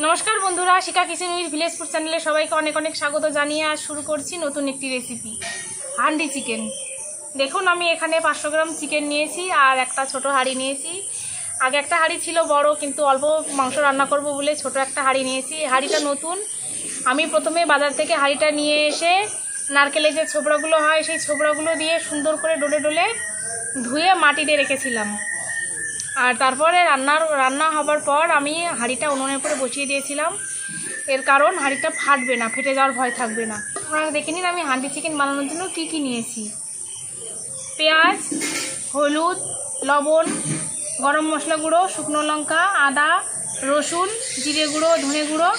নমস্কার বন্ধুরা, শিখা kitchen with village food চ্যানেলে সবাইকে অনেক অনেক স্বাগত জানিয়ে আজ শুরু করছি নতুন একটি রেসিপি, হান্ডি চিকেন। দেখুন, আমি এখানে 500 গ্রাম চিকেন নিয়েছি আর একটা ছোট হাঁড়ি নিয়েছি। আগে একটা হাঁড়ি ছিল বড়, কিন্তু অল্প মাংস রান্না করব বলে ছোট একটা হাঁড়ি নিয়েছি। হাঁড়িটা নতুন। আমি প্রথমে বাজার থেকে হাঁড়িটা নিয়ে এসে নারকেলের যে ছোবড়াগুলো হয় সেই ছোবড়াগুলো দিয়ে সুন্দর করে ডলে ডলে ধুয়ে মাটিতে রেখেছিলাম। আর তারপরে রান্না হবার পর আমি হাঁড়িটা উনুনের উপরে বসিয়ে দিয়েছিলাম। এর কারণ হাঁড়িটা ফাটবে না, ফেটে যাওয়ার ভয় থাকবে না। আপনারা দেখে নিন আমি হাঁড়ি চিকেন বানানোর জন্য কী কী নিয়েছি। পেঁয়াজ, হলুদ, লবণ, গরম মশলা গুঁড়ো, শুকনো লঙ্কা, আদা, রসুন, জিরে গুঁড়ো, ধনে গুঁড়ো,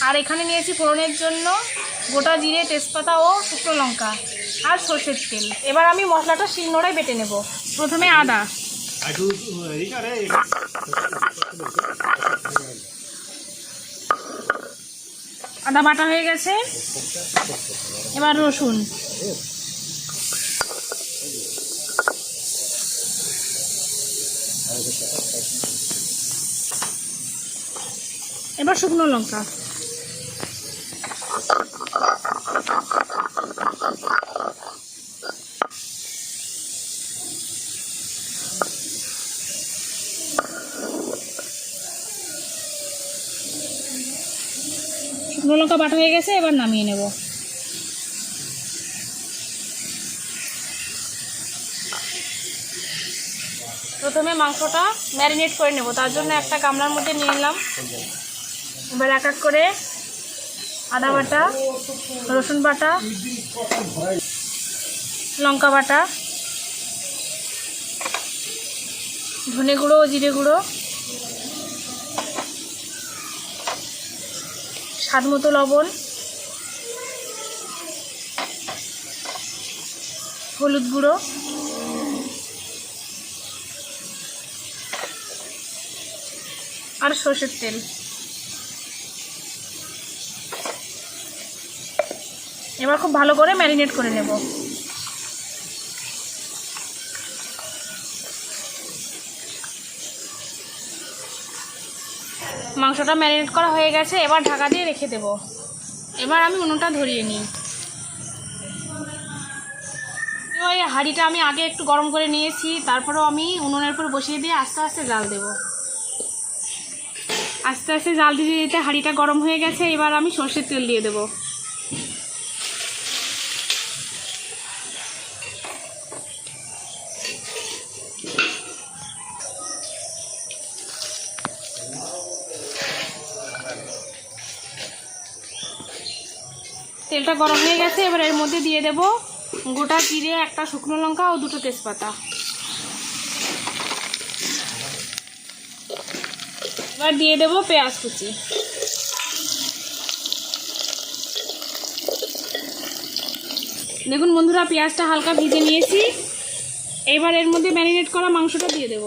আর এখানে নিয়েছি ফোড়নের জন্য গোটা জিরে, তেজপাতা ও শুকনো লঙ্কা আর সর্ষের তেল। এবার আমি মশলাটা শিলনোড়ায় বেটে নেব। প্রথমে আদা বাটা হয়ে গেছে। এবার রসুন, এবার শুকনো লঙ্কা, শুকনো লঙ্কা বাটা হয়ে গেছে। এবার নামিয়ে নেব। প্রথমে মাংসটা ম্যারিনেট করে নেব, তার জন্য একটা গামলার মধ্যে নিয়ে নিলাম। এবার এক এক করে আদা বাটা, রসুন বাটা, লঙ্কা বাটা, ধনে গুঁড়ো ও জিরে গুঁড়ো, স্বাদ মতো লবণ, হলুদ গুঁড়ো, আর সর্ষের তেল। এবার খুব ভালো করে ম্যারিনেট করে নেব। মাংসটা ম্যারিনেট করা হয়ে গেছে, এবার ঢাকা দিয়ে রেখে দেব। এবার আমি উনুনটা ধরিয়ে নিই। ওই হাঁড়িটা আমি আগে একটু গরম করে নিয়েছি, তারপরেও আমি উনুনের উপর বসিয়ে দিয়ে আস্তে আস্তে জাল দেব। আস্তে আস্তে জাল দিতে দিতে হাঁড়িটা গরম হয়ে গেছে। এবার আমি সর্ষের তেল দিয়ে দেব। তেলটা গরম হয়ে গেছে। এবার এর মধ্যে দিয়ে দেব গোটা জিরে, একটা শুকনো লঙ্কা ও দুটো তেজপাতা। এবার দিয়ে দেব পেঁয়াজ কুচি। দেখুন বন্ধুরা, পেঁয়াজটা হালকা ভেজে নিয়েছি। এবার এর মধ্যে ম্যারিনেট করা মাংসটা দিয়ে দেব।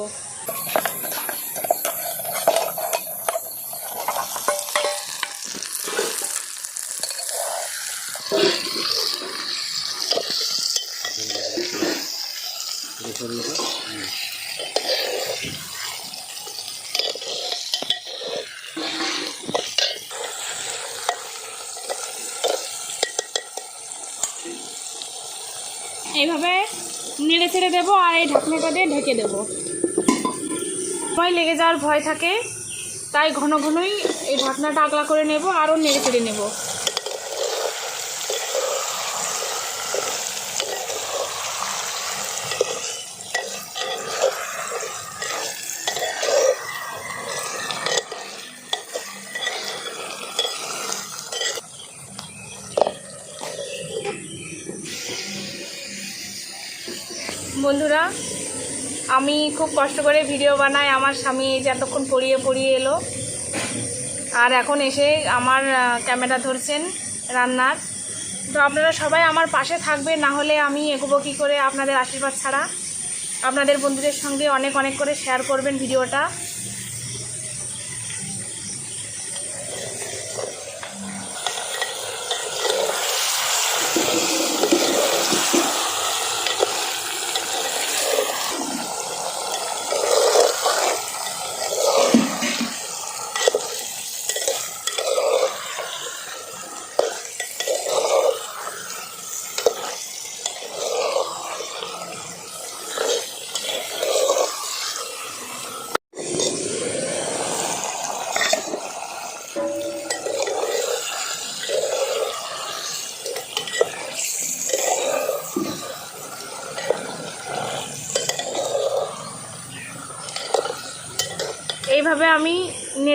এইভাবে নেড়ে ছেড়ে দেবো আর এই ঢাকনাটা দিয়ে ঢেকে দেবো। ভয় লেগে যাওয়ার ভয় থাকে, তাই ঘন ঘনই এই ঢাকনাটা আগলা করে নেব, আরও নেড়ে ছেড়ে নেব। বন্ধুরা, আমি খুব কষ্ট করে ভিডিও বানাই। আমার স্বামী যে এতক্ষণ পড়িয়ে এলো আর এখন এসে আমার ক্যামেরা ধরছেন রান্নার। তো আপনারা সবাই আমার পাশে থাকবেন, না হলে আমি এগোবো কী করে আপনাদের আশীর্বাদ ছাড়া। আপনাদের বন্ধুদের সঙ্গে অনেক অনেক করে শেয়ার করবেন ভিডিওটা।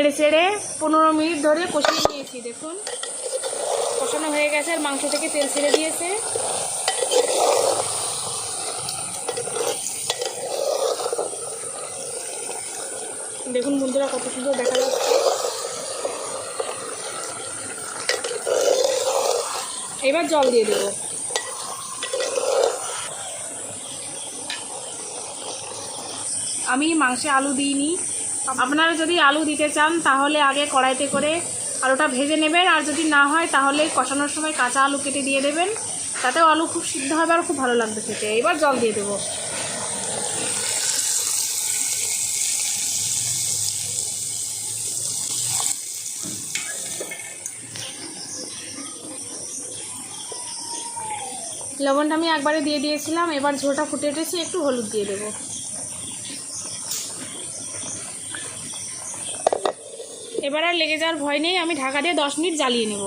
নেড়ে চেড়ে 15 মিনিট ধরে কষিয়ে নিয়েছি। দেখুন কষানো হয়ে গেছে আর মাংস থেকে তেল ছেড়ে দিয়েছে। দেখুন বন্ধুরা কত সুন্দর দেখা যাচ্ছে। এবার জল দিয়ে দেব। আমি মাংসে আলু দিইনি, আপনারা যদি আলু দিতে চান তাহলে আগে কড়াইতে করে আলুটা ভেজে নেবেন, আর যদি না হয় তাহলে কষানোর সময় কাঁচা আলু কেটে দিয়ে দেবেন, তাতেও আলু খুব সিদ্ধ হবে আর খুব ভালো লাগবে খেতে। এবার জল দিয়ে দেবো। লবণটা আমি একবারে দিয়ে দিয়েছিলাম, এবার ঝোলটা ফুটে উঠেছে, একটু হলুদ দিয়ে দেবো। এবার আর লেগে যাওয়ার ভয় নেই, আমি ঢাকা দিয়ে 10 মিনিট জ্বালিয়ে নেব।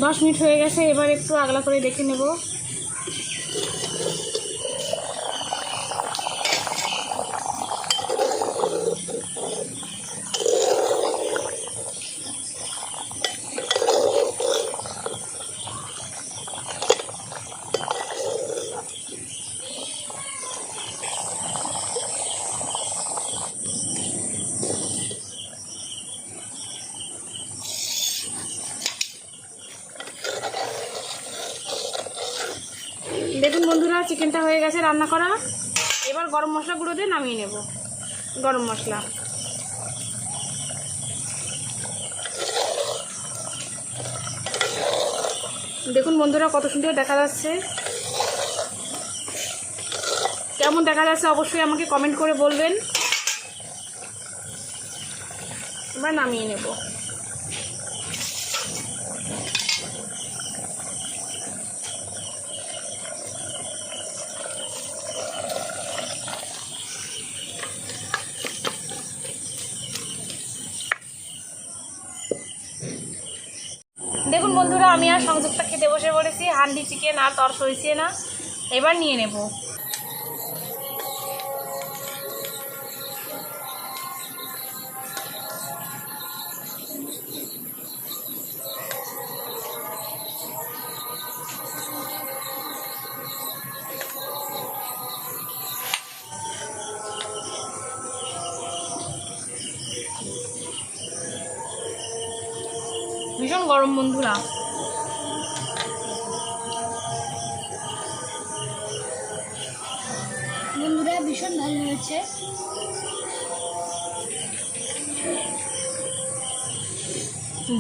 দশ মিনিট হয়ে গেছে, এবার একটু আগলা করে দেখে নেব। দেখুন বন্ধুরা চিকেনটা হয়ে গেছে রান্না করা। এবার গরম মশলা গুঁড়ো দিয়ে নামিয়ে নেব। গরম মশলা দেখুন বন্ধুরা কত সুন্দর দেখা যাচ্ছে। কেমন দেখা যাচ্ছে অবশ্যই আমাকে কমেন্ট করে বলবেন। এবার নামিয়ে নেব। দেখুন বন্ধুরা আমি আর সংযুক্তা খেতে বসে পড়েছি। হান্ডি চিকেন আর তর সইছে না, এবার নিয়ে নেব। ভীষণ গরম বন্ধুরা। ভীষণ ভালো হয়েছে।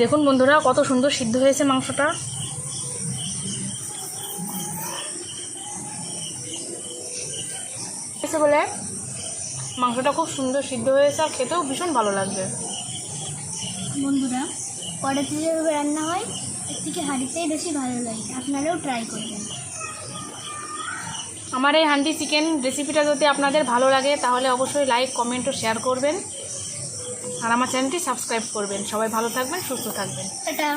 দেখুন বন্ধুরা কত সুন্দর সিদ্ধ হয়েছে মাংসটা। বলে মাংসটা খুব সুন্দর সিদ্ধ হয়েছে আর খেতেও ভীষণ ভালো লাগবে। বন্ধুরা কড়াইতে যেভাবে রান্না হয় এর থেকে হাঁড়িতেই বেশি ভালো লাগে, আপনারাও ট্রাই করবেন। আমার এই হান্ডি চিকেন রেসিপিটা যদি আপনাদের ভালো লাগে তাহলে অবশ্যই লাইক কমেন্ট ও শেয়ার করবেন, আর আমার চ্যানেলটি সাবস্ক্রাইব করবেন। সবাই ভালো থাকবেন, সুস্থ থাকবেন। এটা